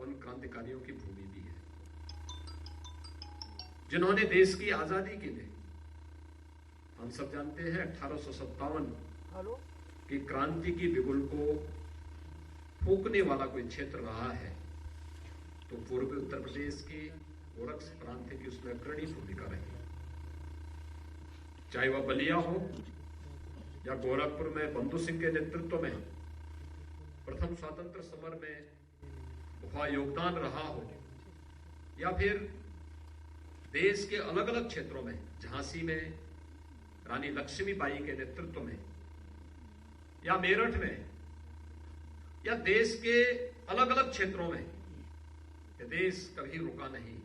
उन क्रांतिकारियों की भूमि भी है जिन्होंने देश की आजादी के लिए, हम सब जानते हैं 1857 की क्रांति की बिगुल को फूंकने वाला कोई क्षेत्र रहा है तो पूर्वी उत्तर प्रदेश के गोरक्ष प्रांत की उसमें अग्रणी भूमिका रही। चाहे वह बलिया हो या गोरखपुर में बंधु सिंह के नेतृत्व में प्रथम स्वतंत्र समर में वह योगदान रहा हो, या फिर देश के अलग अलग क्षेत्रों में झांसी में रानी लक्ष्मीबाई के नेतृत्व में, या मेरठ में, या देश के अलग अलग क्षेत्रों में, ये देश कभी रुका नहीं।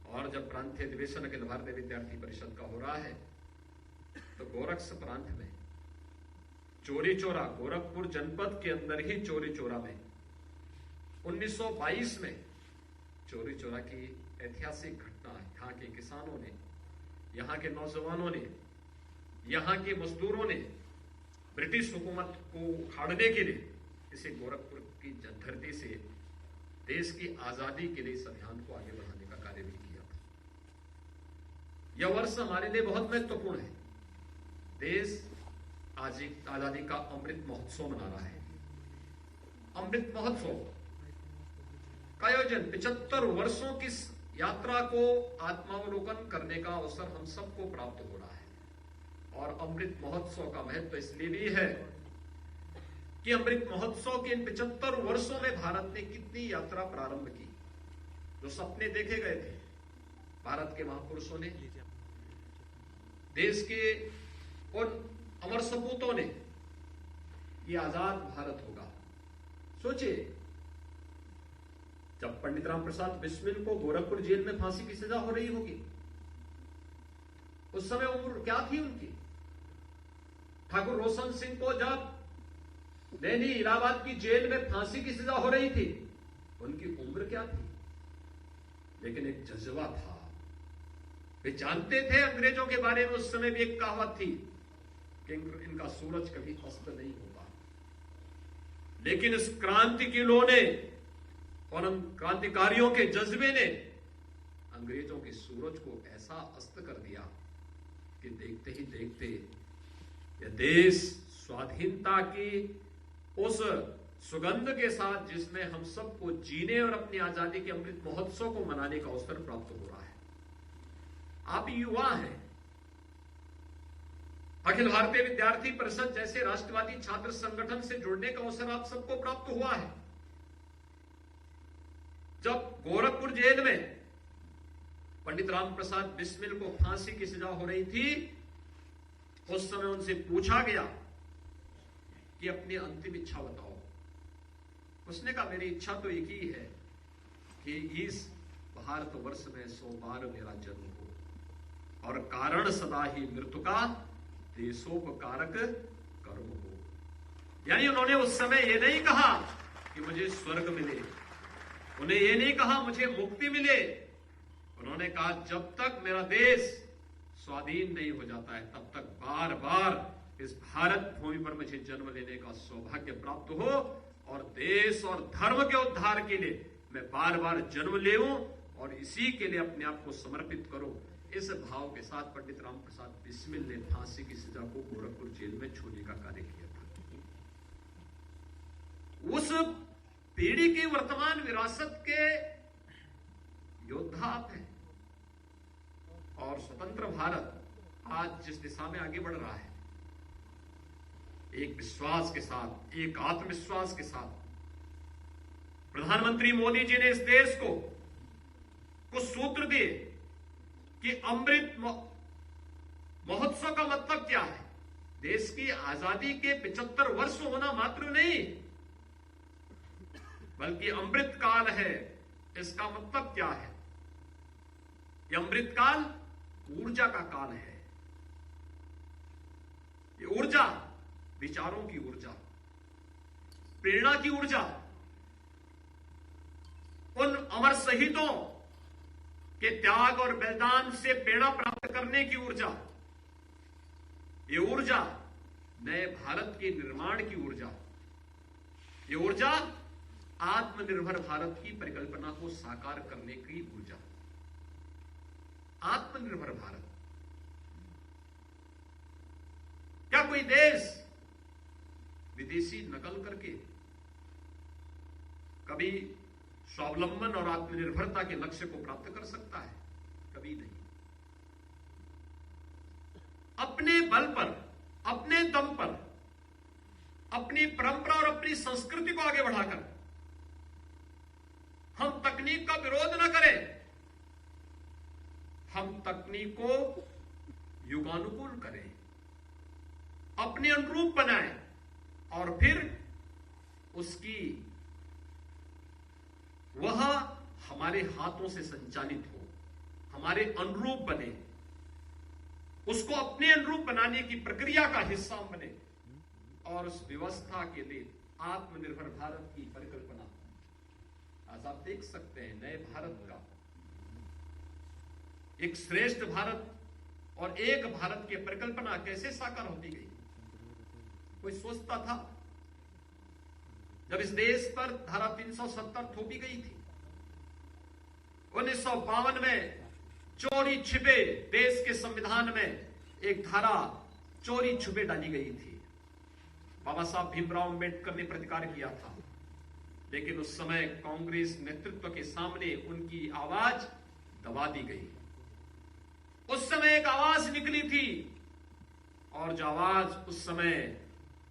और जब प्रांतीय अधिवेशन अखिल भारतीय विद्यार्थी परिषद का हो रहा है तो गोरक्ष प्रांत में चोरी चोरा, गोरखपुर जनपद के अंदर ही चोरी चोरा में 1922 में चोरी चोरा की ऐतिहासिक घटना यहाँ के किसानों ने, यहाँ के नौजवानों ने, यहाँ के मजदूरों ने ब्रिटिश हुकूमत को उखाड़ने के लिए इसे गोरखपुर की धरती से देश की आजादी के लिए इस अभियान को आगे बढ़ाने का कार्य भी किया था। यह वर्ष हमारे लिए बहुत महत्वपूर्ण है। देश आजादी का अमृत महोत्सव मना रहा है। अमृत महोत्सव का आयोजन 75 वर्षों की यात्रा को आत्मावलोकन करने का अवसर हम सबको प्राप्त हो रहा है। और अमृत महोत्सव का महत्व इसलिए भी है कि अमृत महोत्सव के इन 75 वर्षों में भारत ने कितनी यात्रा प्रारंभ की। जो सपने देखे गए थे भारत के महापुरुषों ने, देश के उन अमर सपूतों ने, ये आजाद भारत होगा। सोचिए, जब पंडित राम प्रसाद बिस्मिल को गोरखपुर जेल में फांसी की सजा हो रही होगी, उस समय उम्र क्या थी उनकी? ठाकुर रोशन सिंह को जब नैनी इलाहाबाद की जेल में फांसी की सजा हो रही थी, उनकी उम्र क्या थी? लेकिन एक जज्बा था। वे जानते थे अंग्रेजों के बारे में, उस समय भी एक कहावत थी कि इनका सूरज कभी अस्त नहीं होगा। लेकिन इस क्रांति की लौ ने और उन क्रांतिकारियों के जज्बे ने अंग्रेजों के सूरज को ऐसा अस्त कर दिया कि देखते ही देखते यह देश स्वाधीनता की उस सुगंध के साथ, जिसमें हम सबको जीने और अपनी आजादी के अमृत महोत्सव को मनाने का अवसर प्राप्त हो रहा है। आप युवा हैं। अखिल भारतीय विद्यार्थी परिषद जैसे राष्ट्रवादी छात्र संगठन से जुड़ने का अवसर आप सबको प्राप्त हुआ है। जब गोरखपुर जेल में पंडित राम प्रसाद बिस्मिल को फांसी की सजा हो रही थी, उस समय उनसे पूछा गया कि अपनी अंतिम इच्छा बताओ। उसने कहा, मेरी इच्छा तो एक ही है कि इस भारतवर्ष में 100 बार मेरा जन्म हो और कारण सदा ही मृत्यु का देशोपकारक कर्म हो। यानी उन्होंने उस समय ये नहीं कहा कि मुझे स्वर्ग मिले, उन्हें ये नहीं कहा मुझे मुक्ति मिले। उन्होंने कहा, जब तक मेरा देश स्वाधीन नहीं हो जाता है, तब तक बार बार इस भारत भूमि पर मुझे जन्म लेने का सौभाग्य प्राप्त हो और देश और धर्म के उद्धार के लिए मैं बार बार जन्म लेऊं और इसी के लिए अपने आप को समर्पित करूं। इस भाव के साथ पंडित राम प्रसाद बिस्मिल ने फांसी की सजा को गोरखपुर जेल में छोड़ने का कार्य किया था। उस पीढ़ी की वर्तमान विरासत के योद्धा आप हैं। और स्वतंत्र भारत आज जिस दिशा में आगे बढ़ रहा है, एक विश्वास के साथ, एक आत्मविश्वास के साथ, प्रधानमंत्री मोदी जी ने इस देश को कुछ सूत्र दिए कि अमृत महोत्सव का मतलब क्या है। देश की आजादी के 75 वर्ष होना मात्र नहीं, बल्कि अमृत काल है। इसका मतलब क्या है? यह अमृत काल ऊर्जा का काल है। ये ऊर्जा विचारों की ऊर्जा, प्रेरणा की ऊर्जा, उन अमर शहीदों के त्याग और बलिदान से प्रेरणा प्राप्त करने की ऊर्जा, ये ऊर्जा नए भारत के निर्माण की ऊर्जा, ये ऊर्जा आत्मनिर्भर भारत की परिकल्पना को साकार करने की ऊर्जा। आत्मनिर्भर भारत। क्या कोई देश विदेशी नकल करके कभी स्वावलंबन और आत्मनिर्भरता के लक्ष्य को प्राप्त कर सकता है? कभी नहीं। अपने बल पर, अपने दम पर, अपनी परंपरा और अपनी संस्कृति को आगे बढ़ाकर हम तकनीक का विरोध न करें, हम तकनीक को युगानुकूल करें, अपने अनुरूप बनाएं और फिर उसकी वह हमारे हाथों से संचालित हो, हमारे अनुरूप बने, उसको अपने अनुरूप बनाने की प्रक्रिया का हिस्सा बने और उस व्यवस्था के लिए आत्मनिर्भर भारत की परिकल्पना। आज आप देख सकते हैं नए भारत का, एक श्रेष्ठ भारत और एक भारत की परिकल्पना कैसे साकार होती गई। कोई सोचता था जब इस देश पर धारा 370 थोपी गई थी 1952 में, चोरी छिपे देश के संविधान में एक धारा चोरी छुपे डाली गई थी। बाबा साहब भीमराव अंबेडकर ने प्रतिकार किया था, लेकिन उस समय कांग्रेस नेतृत्व के सामने उनकी आवाज दबा दी गई। उस समय एक आवाज निकली थी और जो आवाज उस समय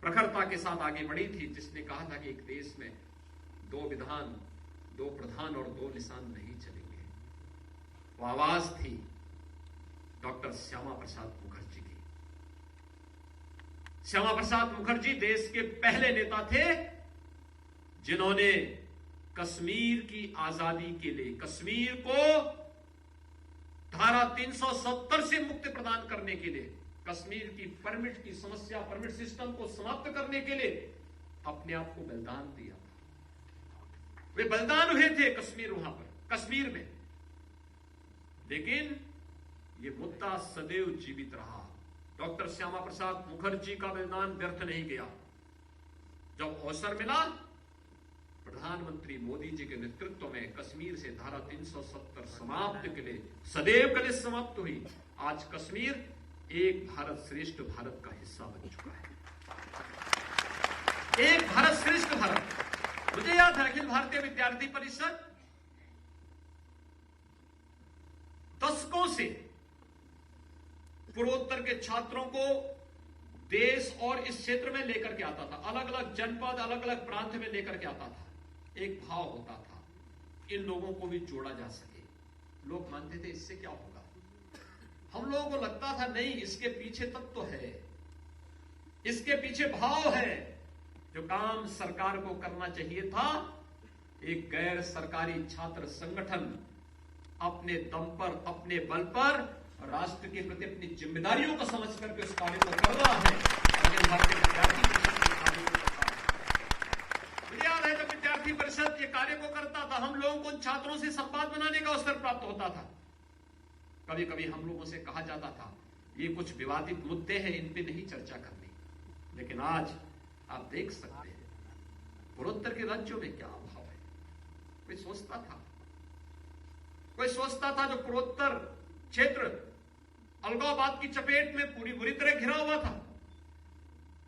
प्रखरता के साथ आगे बढ़ी थी, जिसने कहा था कि एक देश में 2 विधान, 2 प्रधान और 2 निशान नहीं चलेंगे। वो आवाज थी डॉक्टर श्यामा प्रसाद मुखर्जी की। श्यामा प्रसाद मुखर्जी देश के पहले नेता थे जिन्होंने कश्मीर की आजादी के लिए, कश्मीर को धारा 370 से मुक्ति प्रदान करने के लिए, कश्मीर की परमिट की समस्या, परमिट सिस्टम को समाप्त करने के लिए अपने आप को बलिदान दिया था। वे बलिदान हुए थे कश्मीर, वहां पर कश्मीर में। लेकिन ये मुद्दा सदैव जीवित रहा। डॉक्टर श्यामा प्रसाद मुखर्जी का बलिदान व्यर्थ नहीं गया। जब अवसर मिला, प्रधानमंत्री मोदी जी के नेतृत्व में कश्मीर से धारा 370 समाप्त के लिए, सदैव के लिए समाप्त हुई। आज कश्मीर एक भारत श्रेष्ठ भारत का हिस्सा बन चुका है। एक भारत श्रेष्ठ भारत। मुझे याद है अखिल भारतीय विद्यार्थी परिषद दशकों से पूर्वोत्तर के छात्रों को देश और इस क्षेत्र में लेकर के आता था, अलग अलग जनपद, अलग अलग प्रांत में लेकर के आता था। एक भाव होता था इन लोगों को भी जोड़ा जा सके। लोग मानते थे इससे क्या होगा। हम लोगों को लगता था नहीं, इसके पीछे तत्व है, इसके पीछे भाव है। जो काम सरकार को करना चाहिए था, एक गैर सरकारी छात्र संगठन अपने दम पर, अपने बल पर राष्ट्र के प्रति अपनी जिम्मेदारियों को समझ करके उस कार्य को कर रहा है। अखिल भारतीय विद्यार्थी परिषद के कार्य को करता है। मुझे याद है जब विद्यार्थी परिषद ये कार्य को करता था, हम लोगों को उन छात्रों से संवाद बनाने का अवसर प्राप्त होता था। कभी कभी हम लोगों से कहा जाता था ये कुछ विवादित मुद्दे हैं, इन पे नहीं चर्चा करनी। लेकिन आज आप देख सकते हैं पूर्वोत्तर के राज्यों में क्या अभाव है। कोई सोचता था, कोई सोचता था जो पूर्वोत्तर क्षेत्र अलगाववाद की चपेट में पूरी बुरी तरह घिरा हुआ था,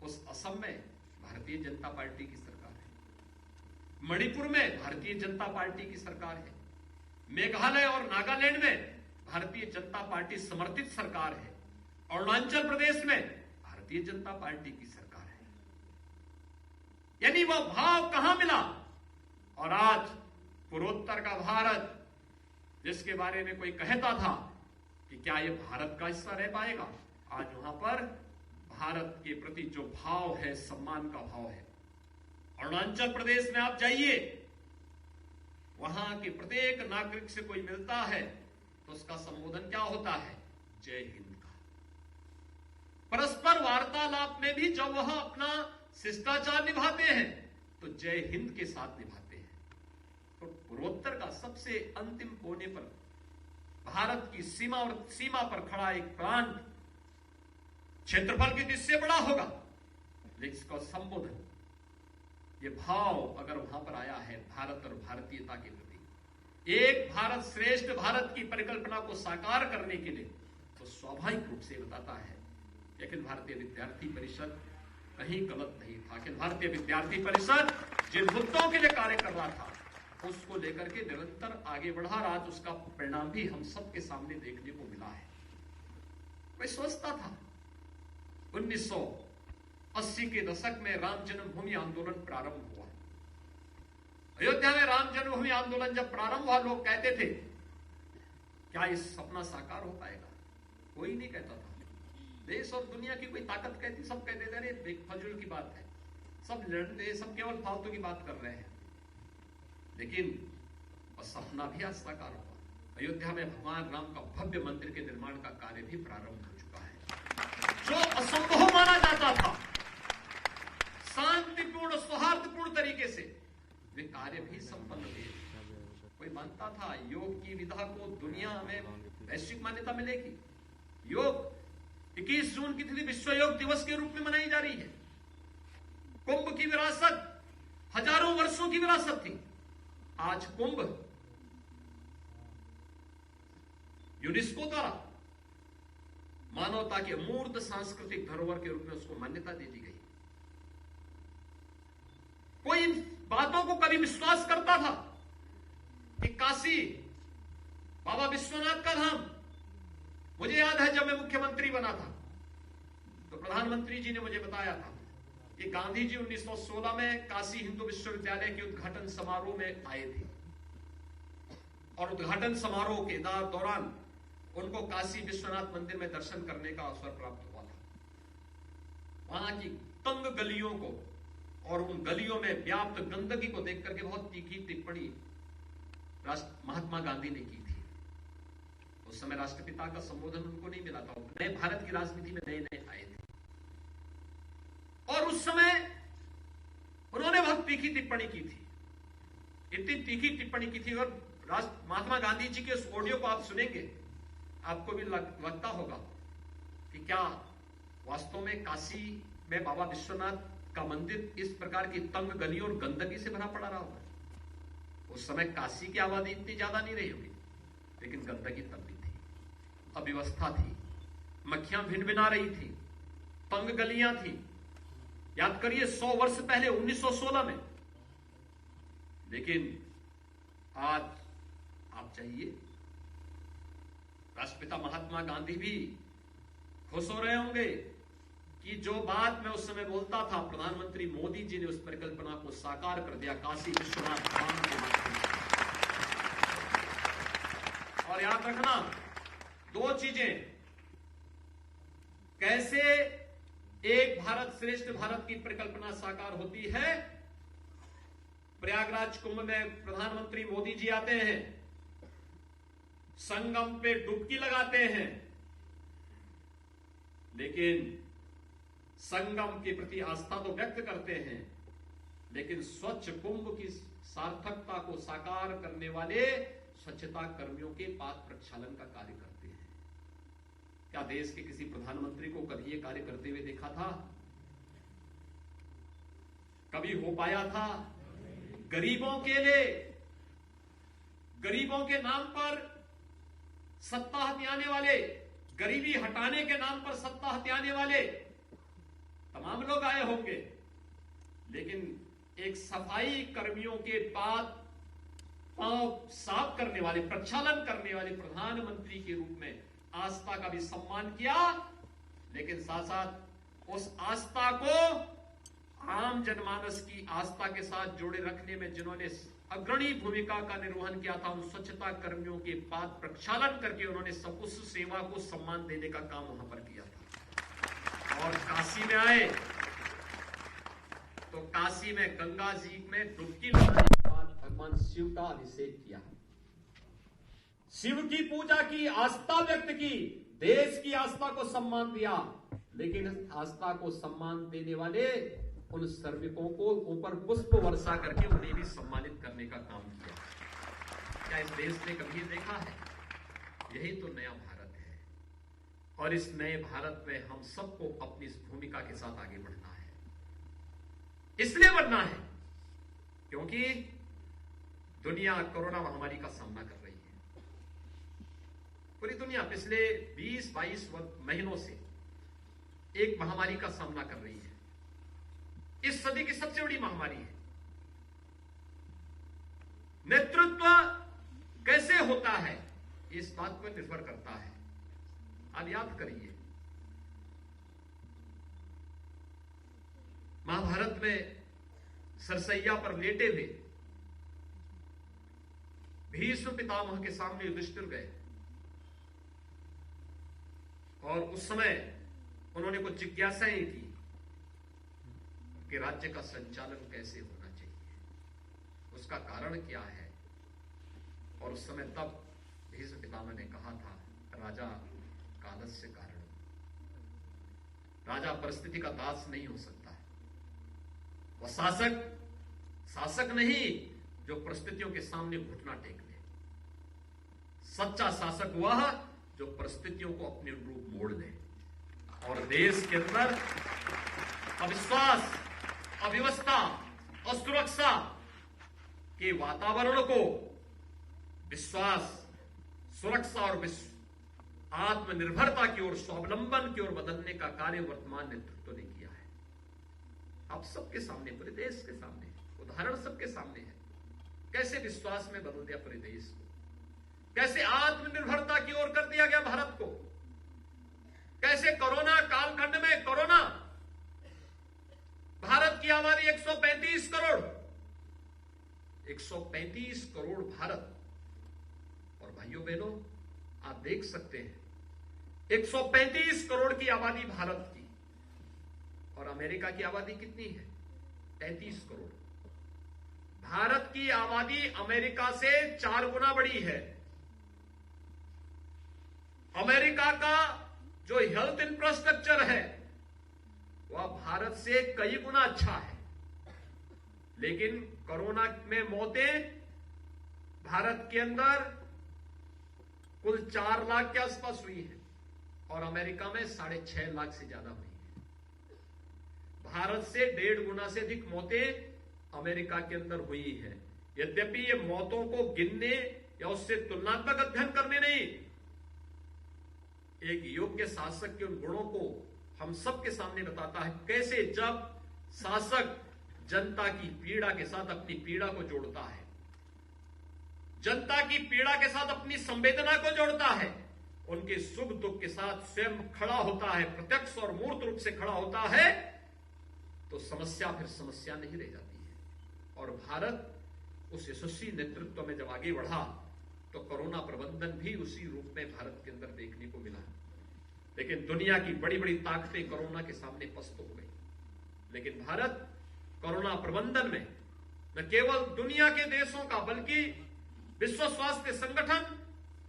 उस असम में भारतीय जनता पार्टी की सरकार है, मणिपुर में भारतीय जनता पार्टी की सरकार है, मेघालय और नागालैंड में भारतीय जनता पार्टी समर्थित सरकार है, अरुणाचल प्रदेश में भारतीय जनता पार्टी की सरकार है। यानी वह भाव कहां मिला। और आज पूर्वोत्तर का भारत, जिसके बारे में कोई कहता था कि क्या यह भारत का हिस्सा रह पाएगा, आज वहां पर भारत के प्रति जो भाव है, सम्मान का भाव है। अरुणाचल प्रदेश में आप जाइए, वहां के प्रत्येक नागरिक से कोई मिलता है तो उसका संबोधन क्या होता है? जय हिंद का। परस्पर वार्तालाप में भी जब वह अपना शिष्टाचार निभाते हैं तो जय हिंद के साथ निभाते हैं। तो पूर्वोत्तर का सबसे अंतिम कोने पर भारत की सीमा पर खड़ा एक प्रांत क्षेत्रफल की दृष्टि से बड़ा होगा, लेकिन इसका संबोधन ये भाव अगर वहां पर आया है भारत और भारतीयता के प्रति, एक भारत श्रेष्ठ भारत की परिकल्पना को साकार करने के लिए, तो स्वाभाविक रूप से बताता है। लेकिन भारतीय विद्यार्थी परिषद कहीं गलत नहीं था। अखिल भारतीय विद्यार्थी परिषद जिन मुद्दों के लिए कार्य कर रहा था उसको लेकर के निरंतर आगे बढ़ा रहा, आज उसका परिणाम भी हम सबके सामने देखने को मिला है। कोई सोचता था 1980 के दशक में राम जन्मभूमि आंदोलन प्रारंभ हुआ। अयोध्या में राम जन्मभूमि आंदोलन जब प्रारंभ हुआ, लोग कहते थे क्या इस सपना साकार हो पाएगा? कोई नहीं कहता था। देश और दुनिया की कोई ताकत कहती, सब कहते थे अरे फजूल की बात है, सब लड़ते, सब केवल फालतू की बात कर रहे हैं। लेकिन वह सपना भी आज साकार हुआ। अयोध्या में भगवान राम का भव्य मंदिर के निर्माण का कार्य भी प्रारंभ हो चुका है। जो असंभव माना जाता था, शांतिपूर्ण सौहार्दपूर्ण तरीके से वे कार्य भी संपन्न हुए। कोई मानता था योग की विधा को दुनिया में वैश्विक मान्यता मिलेगी। योग 21 जून की तिथि विश्व योग दिवस के रूप में मनाई जा रही है। कुंभ की विरासत हजारों वर्षों की विरासत थी। आज कुंभ यूनेस्को द्वारा मानवता के अमूर्त सांस्कृतिक धरोहर के रूप में उसको मान्यता दे दी गई। कोई इन बातों को कभी विश्वास करता था कि काशी बाबा विश्वनाथ का धाम, मुझे याद है जब मैं मुख्यमंत्री बना था तो प्रधानमंत्री जी ने मुझे बताया था कि गांधी जी 1916 में काशी हिंदू विश्वविद्यालय के उद्घाटन समारोह में आए थे और उद्घाटन समारोह के दौरान उनको काशी विश्वनाथ मंदिर में दर्शन करने का अवसर प्राप्त हुआ था। वहां की तंग गलियों को और उन गलियों में व्याप्त गंदगी को देख करके बहुत तीखी टिप्पणी महात्मा गांधी ने की थी। उस समय राष्ट्रपिता का संबोधन उनको नहीं मिला था, नए भारत की राजनीति में नए नए आए थे और उस समय उन्होंने बहुत तीखी टिप्पणी की थी। इतनी तीखी टिप्पणी की थी और महात्मा गांधी जी के उस ऑडियो को आप सुनेंगे, आपको भी लगता होगा कि क्या वास्तव में काशी में बाबा विश्वनाथ का मंदिर इस प्रकार की तंग गलियों और गंदगी से भरा पड़ा रहा होगा। उस समय काशी की आबादी इतनी ज्यादा नहीं रही होगी, लेकिन गंदगी तब भी थी, अव्यवस्था थी, मक्खियां भिनभिना रही थी, तंग गलियां थी। याद करिए 100 वर्ष पहले 1916 में। लेकिन आज आप चाहिए, राष्ट्रपिता महात्मा गांधी भी खुश हो रहे होंगे कि जो बात मैं उस समय बोलता था, प्रधानमंत्री मोदी जी ने उस परिकल्पना को साकार कर दिया, काशी विश्वनाथ धाम के माध्यम से। और याद रखना दो चीजें, कैसे एक भारत श्रेष्ठ भारत की परिकल्पना साकार होती है। प्रयागराज कुंभ में प्रधानमंत्री मोदी जी आते हैं, संगम पे डुबकी लगाते हैं, लेकिन संगम के प्रति आस्था तो व्यक्त करते हैं, लेकिन स्वच्छ कुंभ की सार्थकता को साकार करने वाले स्वच्छता कर्मियों के पाद प्रक्षालन का कार्य करते हैं। क्या देश के किसी प्रधानमंत्री को कभी यह कार्य करते हुए देखा था? कभी हो पाया था? गरीबों के लिए, गरीबों के नाम पर सत्ता हथियाने वाले, गरीबी हटाने के नाम पर सत्ता हथियाने वाले तमाम लोग आए होंगे, लेकिन एक सफाई कर्मियों के पाद पांव साफ करने वाले, प्रक्षालन करने वाले प्रधानमंत्री के रूप में आस्था का भी सम्मान किया, लेकिन साथ साथ उस आस्था को आम जनमानस की आस्था के साथ जोड़े रखने में जिन्होंने अग्रणी भूमिका का निर्वहन किया था, उन स्वच्छता कर्मियों के पाद प्रक्षालन करके उन्होंने सब उस सेवा को सम्मान देने का काम वहां पर किया था। और काशी में आए तो काशी में गंगा जी में डुबकी लगाने के बाद भगवान शिव का अभिषेक किया, शिव की पूजा की, आस्था व्यक्त की, देश की आस्था को सम्मान दिया, लेकिन आस्था को सम्मान देने वाले उन श्रमिकों को ऊपर पुष्प वर्षा करके उन्हें भी सम्मानित करने का काम किया। क्या इस देश ने कभी देखा है? यही तो नया भारत है और इस नए भारत में हम सबको अपनी इस भूमिका के साथ आगे बढ़ना है। इसलिए बढ़ना है क्योंकि दुनिया कोरोना महामारी का सामना कर रही है। पूरी दुनिया पिछले 20-22 महीनों से एक महामारी का सामना कर रही है। इस सदी की सबसे बड़ी महामारी है। नेतृत्व कैसे होता है इस बात पर निर्भर करता है। आप याद करिए, महाभारत में सरसैया पर लेटे हुए भीष्म पितामह के सामने युधिष्ठिर गए और उस समय उन्होंने कुछ जिज्ञासाएं की कि राज्य का संचालन कैसे होना चाहिए, उसका कारण क्या है। और उस समय तब भीष्म पितामह ने कहा था, राजा कालस्य कारण, राजा परिस्थिति का दास नहीं हो सकता है। वह शासक नहीं जो परिस्थितियों के सामने घुटना टेक ले। सच्चा शासक वह जो परिस्थितियों को अपने रूप मोड़ दे और देश के अंदर अविश्वास, अव्यवस्था, असुरक्षा के वातावरण को विश्वास, सुरक्षा और आत्मनिर्भरता की ओर, स्वावलंबन की ओर बदलने का कार्य वर्तमान नेतृत्व ने किया है। अब सबके सामने, पूरे देश के सामने उदाहरण सबके सामने है। कैसे विश्वास में बदल दिया पूरे देश को, कैसे आत्मनिर्भरता की ओर कर दिया गया भारत को, कैसे कोरोना कालखंड में कोरोना, भारत की आबादी 135 करोड़, 135 करोड़ भारत। और भाइयों बहनों, आप देख सकते हैं 135 करोड़ की आबादी भारत की, और अमेरिका की आबादी कितनी है? 33 करोड़। भारत की आबादी अमेरिका से 4 गुना बड़ी है। अमेरिका का जो हेल्थ इंफ्रास्ट्रक्चर है वह भारत से कई गुना अच्छा है, लेकिन कोरोना में मौतें भारत के अंदर कुल 4 लाख के आसपास हुई है और अमेरिका में 6.5 लाख से ज्यादा हुई है। भारत से 1.5 गुना से अधिक मौतें अमेरिका के अंदर हुई है। यद्यपि ये मौतों को गिनने या उससे तुलनात्मक अध्ययन करने नहीं, एक योग्य शासक के उन गुणों को हम सबके सामने बताता है। कैसे जब शासक जनता की पीड़ा के साथ अपनी पीड़ा को जोड़ता है, जनता की पीड़ा के साथ अपनी संवेदना को जोड़ता है, उनके सुख दुख के साथ स्वयं खड़ा होता है, प्रत्यक्ष और मूर्त रूप से खड़ा होता है, तो समस्या फिर समस्या नहीं रह जाती है। और भारत उस यशस्वी नेतृत्व में जब आगे बढ़ा तो कोरोना प्रबंधन भी उसी रूप में भारत के अंदर देखने को मिला। लेकिन दुनिया की बड़ी बड़ी ताकतें कोरोना के सामने पस्त हो गई, लेकिन भारत कोरोना प्रबंधन में न केवल दुनिया के देशों का बल्कि विश्व स्वास्थ्य संगठन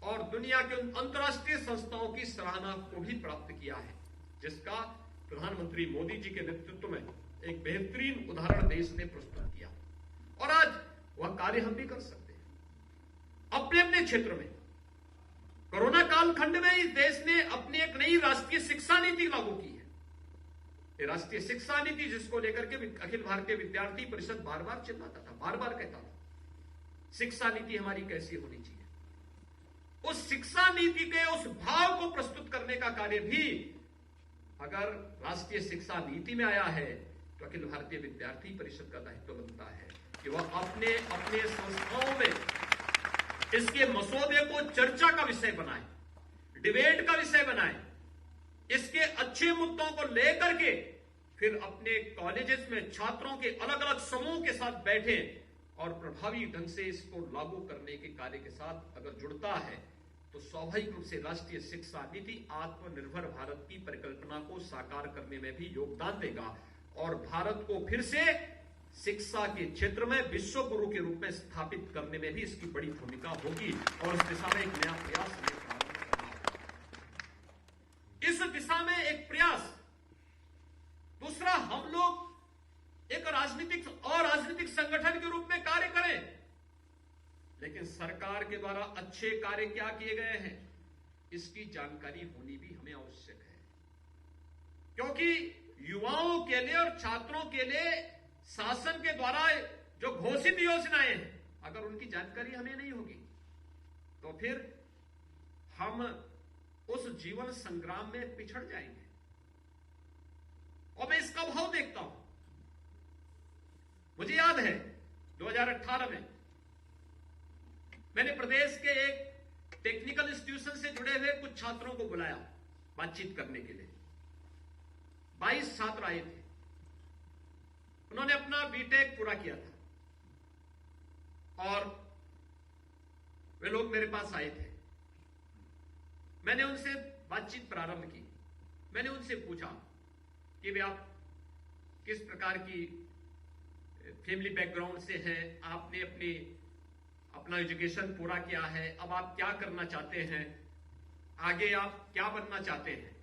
और दुनिया के अंतर्राष्ट्रीय संस्थाओं की सराहना को भी प्राप्त किया है, जिसका प्रधानमंत्री मोदी जी के नेतृत्व में एक बेहतरीन उदाहरण देश ने प्रस्तुत किया। और आज वह कार्य हम भी कर सकते हैं अपने अपने क्षेत्र में। कोरोना कालखंड में इस देश ने अपनी एक नई राष्ट्रीय शिक्षा नीति लागू की है। ये राष्ट्रीय शिक्षा नीति जिसको लेकर के अखिल भारतीय विद्यार्थी परिषद बार बार चिल्लाता था, बार बार कहता था, शिक्षा नीति हमारी कैसी होनी चाहिए। उस शिक्षा नीति के उस भाव को प्रस्तुत करने का कार्य भी अगर राष्ट्रीय शिक्षा नीति में आया है तो अखिल भारतीय विद्यार्थी परिषद का दायित्व बनता है कि वह अपने अपने संस्थाओं में इसके मसौदे को चर्चा का विषय बनाए, डिबेट का विषय बनाए, इसके अच्छे मुद्दों को लेकर के फिर अपने कॉलेजेस में छात्रों के अलग अलग समूह के साथ बैठे और प्रभावी ढंग से इसको लागू करने के कार्य के साथ अगर जुड़ता है तो स्वाभाविक रूप से राष्ट्रीय शिक्षा नीति आत्मनिर्भर भारत की परिकल्पना को साकार करने में भी योगदान देगा और भारत को फिर से शिक्षा के क्षेत्र में विश्व गुरु के रूप में स्थापित करने में भी इसकी बड़ी भूमिका होगी और इस दिशा में एक नया प्रयास हमें प्रारंभ करना होगा। इस दिशा में एक प्रयास। दूसरा, हम लोग एक राजनीतिक संगठन के रूप में कार्य करें, लेकिन सरकार के द्वारा अच्छे कार्य क्या किए गए हैं इसकी जानकारी होनी भी हमें आवश्यक है, क्योंकि युवाओं के लिए और छात्रों के लिए शासन के द्वारा जो घोषित योजनाएं हैं, अगर उनकी जानकारी हमें नहीं होगी तो फिर हम उस जीवन संग्राम में पिछड़ जाएंगे। और मैं इसका भाव देखता हूं। मुझे याद है 2018 में मैंने प्रदेश के एक टेक्निकल इंस्टीट्यूशन से जुड़े हुए कुछ छात्रों को बुलाया बातचीत करने के लिए। 22 छात्र आए थे। उन्होंने अपना बीटेक पूरा किया था और वे लोग मेरे पास आए थे। मैंने उनसे बातचीत प्रारंभ की। मैंने उनसे पूछा कि वे आप किस प्रकार की फैमिली बैकग्राउंड से हैं, आपने अपना एजुकेशन पूरा किया है, अब आप क्या करना चाहते हैं, आगे आप क्या बनना चाहते हैं।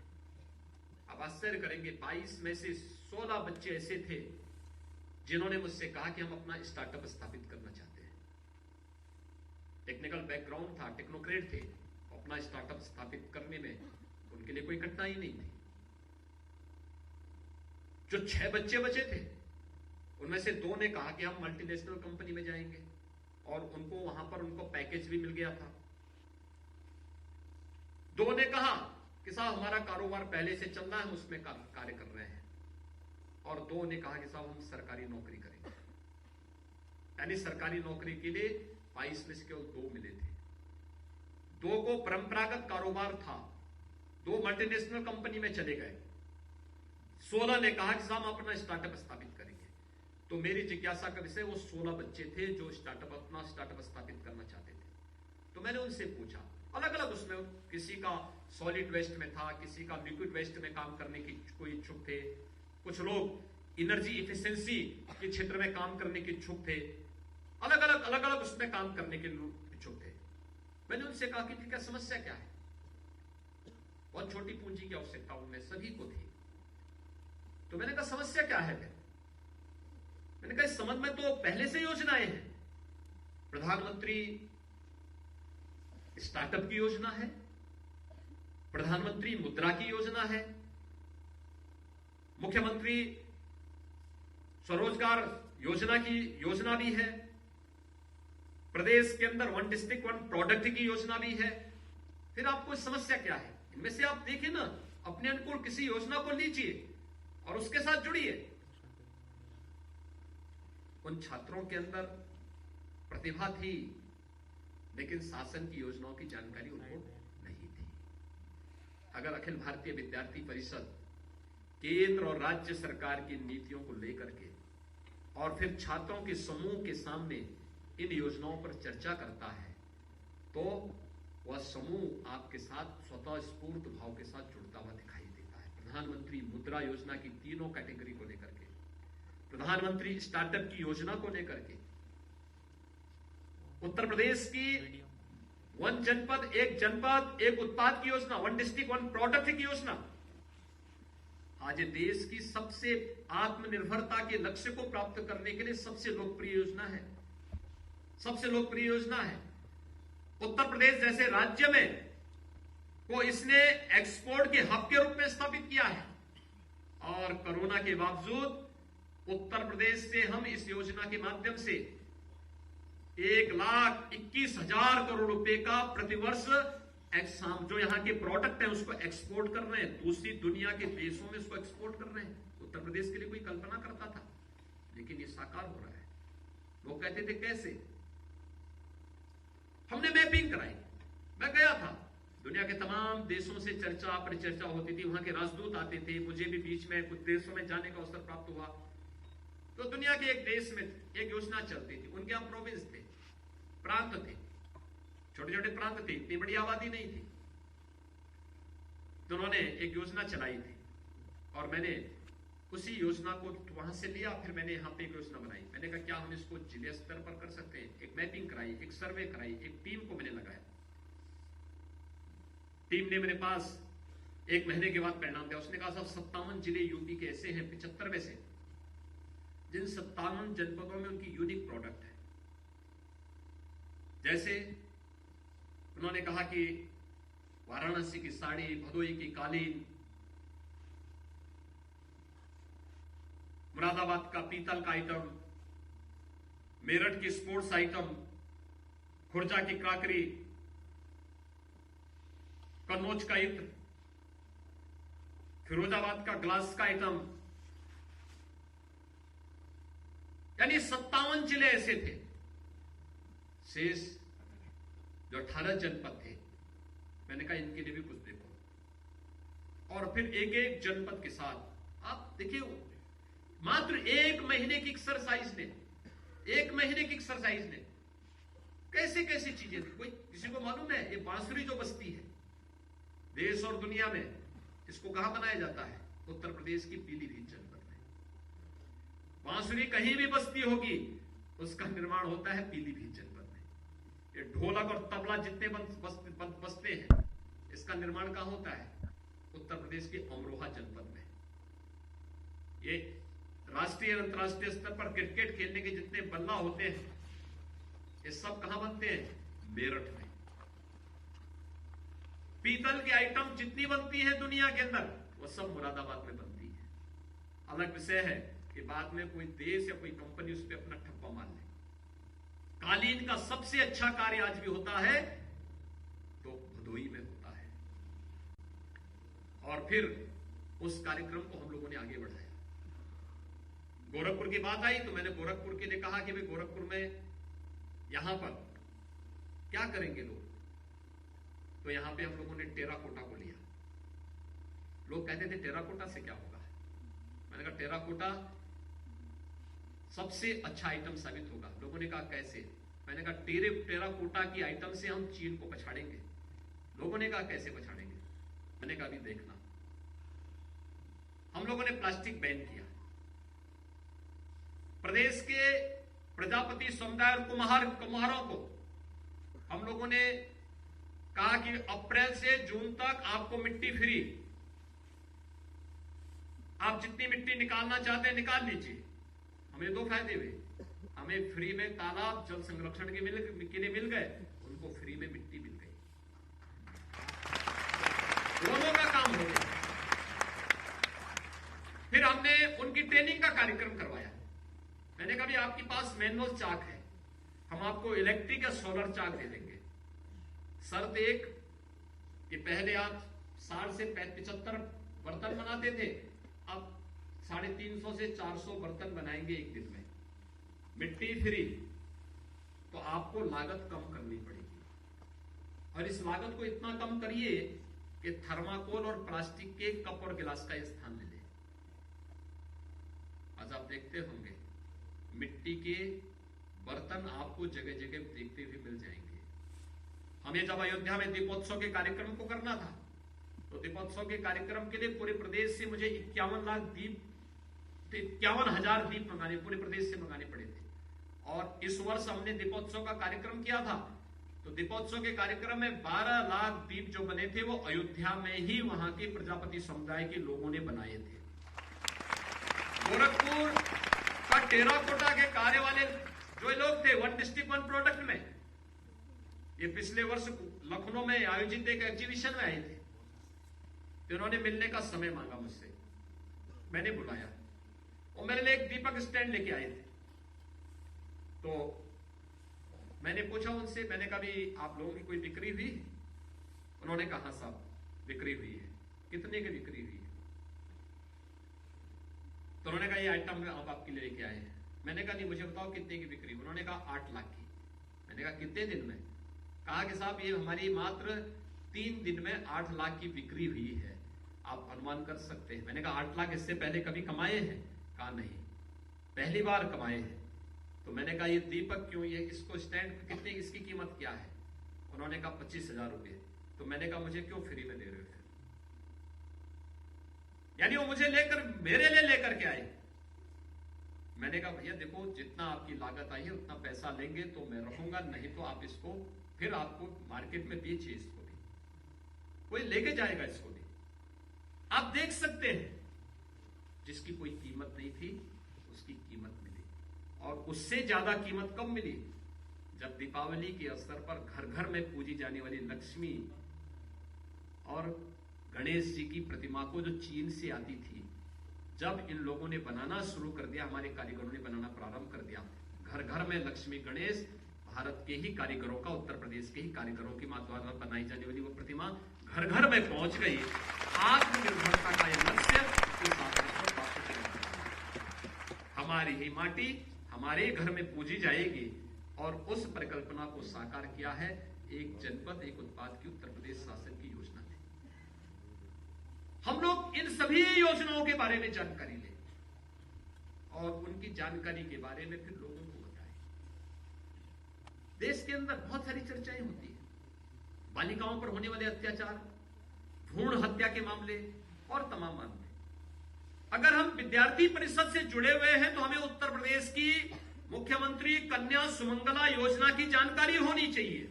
आप आश्चर्य करेंगे, 22 में से 16 बच्चे ऐसे थे जिन्होंने मुझसे कहा कि हम अपना स्टार्टअप स्थापित करना चाहते हैं। टेक्निकल बैकग्राउंड था, टेक्नोक्रेट थे, अपना स्टार्टअप स्थापित करने में उनके लिए कोई कठिनाई नहीं थी। जो 6 बच्चे बचे थे उनमें से 2 ने कहा कि हम मल्टीनेशनल कंपनी में जाएंगे और उनको वहां पर उनको पैकेज भी मिल गया था। 2 ने कहा कि साहब हमारा कारोबार पहले से चल रहा है, हम उसमें कार्य कर रहे हैं। और 2 ने कहा कि साहब हम सरकारी नौकरी करेंगे। यानी सरकारी नौकरी के लिए 22 में से केवल 2 मिले थे। 2 को परंपरागत कारोबार था, 2 मल्टीनेशनल कंपनी में चले गए। 16 ने कहा कि साहब हम अपना स्टार्टअप स्थापित करेंगे। तो मेरी जिज्ञासा का विषय वो 16 बच्चे थे जो अपना स्टार्टअप स्थापित करना चाहते थे। तो मैंने उनसे पूछा, अलग अलग उसमें किसी का सॉलिड वेस्ट में था, किसी का लिक्विड वेस्ट में काम करने की कोई इच्छुक थे, कुछ लोग एनर्जी एफिशिएंसी के क्षेत्र में काम करने के इच्छुक थे, अलग अलग उसमें काम करने के इच्छुक थे। मैंने उनसे कहा कि ठीक है, समस्या क्या है। बहुत छोटी पूंजी की आवश्यकता उनमें सभी को थी। तो मैंने कहा समस्या क्या है। मैंने कहा इस संबंध में तो पहले से योजनाएं हैं। प्रधानमंत्री स्टार्टअप की योजना है, प्रधानमंत्री मुद्रा की योजना है, मुख्यमंत्री स्वरोजगार योजना की योजना भी है, प्रदेश के अंदर 1 डिस्ट्रिक्ट 1 प्रोडक्ट की योजना भी है। फिर आपको समस्या क्या है। इनमें से आप देखिए ना, अपने अनुकूल किसी योजना को लीजिए और उसके साथ जुड़िए। उन छात्रों के अंदर प्रतिभा थी, लेकिन शासन की योजनाओं की जानकारी उनको नहीं थी। अगर अखिल भारतीय विद्यार्थी परिषद केंद्र और राज्य सरकार की नीतियों को लेकर के और फिर छात्रों के समूह के सामने इन योजनाओं पर चर्चा करता है, तो वह समूह आपके साथ स्वतः स्फूर्त भाव के साथ जुड़ता हुआ दिखाई देता है। प्रधानमंत्री मुद्रा योजना की तीनों कैटेगरी को लेकर के, प्रधानमंत्री स्टार्टअप की योजना को लेकर के, उत्तर प्रदेश की 1 जनपद 1 जनपद 1 उत्पाद की योजना, 1 डिस्ट्रिक्ट 1 प्रोडक्ट की योजना, आज देश की सबसे आत्मनिर्भरता के लक्ष्य को प्राप्त करने के लिए सबसे लोकप्रिय योजना है। सबसे लोकप्रिय योजना है। उत्तर प्रदेश जैसे राज्य में को इसने एक्सपोर्ट के हब के रूप में स्थापित किया है और कोरोना के बावजूद उत्तर प्रदेश से हम इस योजना के माध्यम से 1,21,000 करोड़ रुपए का प्रतिवर्ष जो यहां के प्रोडक्ट है उसको एक्सपोर्ट कर रहे हैं, दूसरी दुनिया के देशों में उसको एक्सपोर्ट कर रहे हैं। उत्तर प्रदेश के लिए कोई कल्पना करता था, लेकिन ये साकार हो रहा है। लोग कहते थे कैसे। हमने मैपिंग कराई, मैं गया था, दुनिया के तमाम देशों से चर्चा परिचर्चा होती थी, वहां के राजदूत आते थे, मुझे भी बीच में कुछ देशों में जाने का अवसर प्राप्त हुआ। तो दुनिया के एक देश में एक योजना चलती थी, उनके यहां प्रोविंस थे, प्रांत थे, छोटे छोटे प्रांत थे, इतनी बड़ी आबादी नहीं थी। तो उन्होंने एक योजना चलाई थी और मैंने उसी योजना को वहां से लिया, फिर मैंने यहां पे एक योजना बनाई। मैंने कहा क्या हम इसको जिले स्तर पर कर सकते हैं। एक मैपिंग कराई, एक सर्वे कराई, एक टीम को मैंने लगाया। टीम ने मेरे पास 1 महीने के बाद परिणाम दिया। उसने कहा साहब 57 जिले यूपी के ऐसे हैं 75 में से जिन 57 जनपदों में उनकी यूनिक प्रोडक्ट है। जैसे उन्होंने कहा कि वाराणसी की साड़ी, भदोई की कालीन, मुरादाबाद का पीतल का आइटम, मेरठ की स्पोर्ट्स आइटम, खुर्जा की क्राकरी, कन्नौज का इत्र, फिरोजाबाद का ग्लास का आइटम, यानी 57 जिले ऐसे थे। शेष जो 18 जनपद थे, मैंने कहा इनके लिए भी कुछ देखो। और फिर एक एक जनपद के साथ आप देखिए, मात्र 1 महीने की एक्सरसाइज ने, 1 महीने की एक्सरसाइज ने कैसे कैसी चीजें थी। कोई किसी को मालूम है ये बांसुरी जो बजती है देश और दुनिया में, इसको कहां बनाया जाता है? उत्तर प्रदेश की पीलीभीत जनपद में। बांसुरी कहीं भी बजती होगी, उसका निर्माण होता है पीलीभीत जनपद में। ये ढोलक और तबला जितने बजते हैं, इसका निर्माण कहां होता है? उत्तर प्रदेश के अमरोहा जनपद में। ये राष्ट्रीय और अंतर्राष्ट्रीय स्तर पर क्रिकेट खेलने के जितने बल्ला होते हैं, ये सब कहां बनते हैं? मेरठ में। पीतल के आइटम जितनी बनती है दुनिया के अंदर, वो सब मुरादाबाद में बनती है। अलग विषय है कि बाद में कोई देश या कोई कंपनी उस पर अपना ठप्पा मार ले। कालीन का सबसे अच्छा कार्य आज भी होता है तो भदोई में होता है। और फिर उस कार्यक्रम को हम लोगों ने आगे बढ़ाया। गोरखपुर की बात आई तो मैंने गोरखपुर के लिए कहा कि भाई गोरखपुर में यहां पर क्या करेंगे लोग, तो यहां पे हम लोगों ने टेराकोटा को लिया। लोग कहते थे टेराकोटा से क्या होगा? मैंने कहा टेराकोटा सबसे अच्छा आइटम साबित होगा। लोगों ने कहा कैसे? मैंने कहा टेराकोटा की आइटम से हम चीन को पछाड़ेंगे। लोगों ने कहा कैसे पछाड़ेंगे? मैंने कहा अभी देखना। हम लोगों ने प्लास्टिक बैन किया। प्रदेश के प्रजापति समुदाय और कुम्हारों को हम लोगों ने कहा कि अप्रैल से जून तक आपको मिट्टी फ्री, आप जितनी मिट्टी निकालना चाहते हैं निकाल लीजिए। हमें 2 फायदे हुए, हमें फ्री में तालाब जल संरक्षण के लिए मिल गए, उनको फ्री में मिट्टी मिल गई। दोनों का काम हो गया। फिर हमने उनकी ट्रेनिंग का कार्यक्रम करवाया। मैंने कहा भी आपके पास मैनुअल चाक है, हम आपको इलेक्ट्रिक या सोलर चाक दे देंगे। शर्त एक कि पहले आप 60 से 75 बर्तन बनाते थे, अब 350 से 400 बर्तन बनाएंगे एक दिन में, मिट्टी फ्री। तो आपको लागत कम करनी पड़ेगी, और इस लागत को इतना कम करिए कि थर्माकोल और प्लास्टिक के कप और गिलास का स्थान ले ले। आज आप देखते होंगे मिट्टी के बर्तन आपको जगह जगह देखते हुए मिल जाएंगे। हमें जब अयोध्या में दीपोत्सव के कार्यक्रम को करना था, तो दीपोत्सव के कार्यक्रम के लिए पूरे प्रदेश से मुझे 51,000 दीप मंगाने, पूरे प्रदेश से मंगाने पड़े थे। और इस वर्ष हमने दीपोत्सव का कार्यक्रम किया था, तो दीपोत्सव के कार्यक्रम में 12 लाख दीप जो बने थे वो अयोध्या में ही वहां के प्रजापति समुदाय के लोगों ने बनाए थे। गोरखपुर का टेराकोटा के कार्य वाले जो लोग थे, 1 डिस्ट्रिक्ट 1 प्रोडक्ट में, ये पिछले वर्ष लखनऊ में आयोजित एक एग्जीबिशन में आए थे। तो उन्होंने मिलने का समय मांगा मुझसे, मैंने बुलाया, और मेरे लिए एक दीपक स्टैंड लेके आए थे। तो मैंने पूछा उनसे, मैंने कहा भी आप लोगों की कोई बिक्री हुई? उन्होंने कहा साहब बिक्री हुई है। कितने की बिक्री हुई है? तो उन्होंने कहा ये आइटम आप आपके लिए लेके आए हैं। मैंने कहा नहीं मुझे बताओ कितने की बिक्री? उन्होंने कहा 8 लाख की। मैंने कहा कितने दिन में? कहा कि साहब ये हमारी मात्र 3 दिन में 8 लाख की बिक्री हुई है, आप अनुमान कर सकते हैं। मैंने कहा 8 लाख इससे पहले कभी कमाए हैं? कहा नहीं, पहली बार कमाए हैं। तो मैंने कहा ये दीपक क्यों, ये इसको स्टैंड कितने, इसकी कीमत क्या है? उन्होंने कहा 25,000 रुपये। तो मैंने कहा मुझे क्यों फ्री में दे रहे हो? यानी वो मुझे लेकर, मेरे लिए लेकर के आए। मैंने कहा भैया देखो जितना आपकी लागत आई है उतना पैसा लेंगे तो मैं रखूंगा, नहीं तो आप इसको फिर आपको मार्केट में बेचिए, इसको भी कोई लेके जाएगा, इसको भी आप देख सकते हैं। जिसकी कोई कीमत नहीं थी उसकी कीमत मिली, और उससे ज्यादा कीमत कब मिली? जब दीपावली के अवसर पर घर घर में पूजी जाने वाली लक्ष्मी और गणेश जी की प्रतिमा को जो चीन से आती थी, जब इन लोगों ने बनाना शुरू कर दिया, हमारे कारीगरों ने बनाना प्रारंभ कर दिया, घर घर में लक्ष्मी गणेश, भारत के ही कारीगरों का, उत्तर प्रदेश के ही कारीगरों की मां द्वारा बनाई जाने वाली वो प्रतिमा घर घर में पहुंच गई। आत्मनिर्भरता का यह लक्ष्य इस आदमी को प्राप्त करना। हमारी ही माटी हमारे घर में पूजी जाएगी, और उस परिकल्पना को साकार किया है एक जनपद एक उत्पाद की उत्तर प्रदेश शासन की योजना में। हम लोग इन सभी योजनाओं के बारे में जानकारी लें और उनकी जानकारी के बारे में फिर लोगों को बताएं। देश के अंदर बहुत सारी चर्चाएं होती है, बालिकाओं पर होने वाले अत्याचार, भ्रूण हत्या के मामले और तमाम मामले। अगर हम विद्यार्थी परिषद से जुड़े हुए हैं तो हमें उत्तर प्रदेश की मुख्यमंत्री कन्या सुमंगला योजना की जानकारी होनी चाहिए।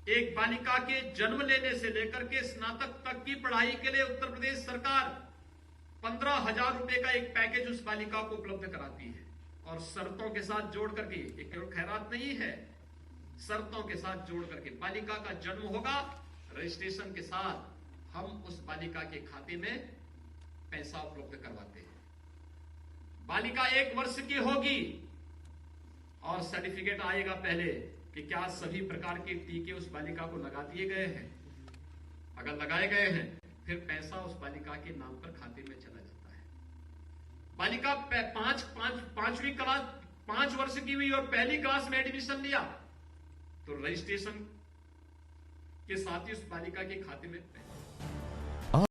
एक बालिका के जन्म लेने से लेकर के स्नातक तक की पढ़ाई के लिए उत्तर प्रदेश सरकार 15,000 रुपए का एक पैकेज उस बालिका को उपलब्ध कराती है, और शर्तों के साथ जोड़ करके, ये केवल खैरात नहीं है, शर्तों के साथ जोड़ करके बालिका का जन्म होगा, रजिस्ट्रेशन के साथ हम उस बालिका के खाते में पैसा उपलब्ध करवाते हैं। बालिका 1 वर्ष की होगी और सर्टिफिकेट आएगा पहले कि क्या सभी प्रकार के टीके उस बालिका को लगा दिए गए हैं। अगर लगाए गए हैं फिर पैसा उस बालिका के नाम पर खाते में चला जाता है। बालिका 5वीं क्लास 5 वर्ष की हुई और पहली क्लास में एडमिशन लिया तो रजिस्ट्रेशन के साथ ही उस बालिका के खाते में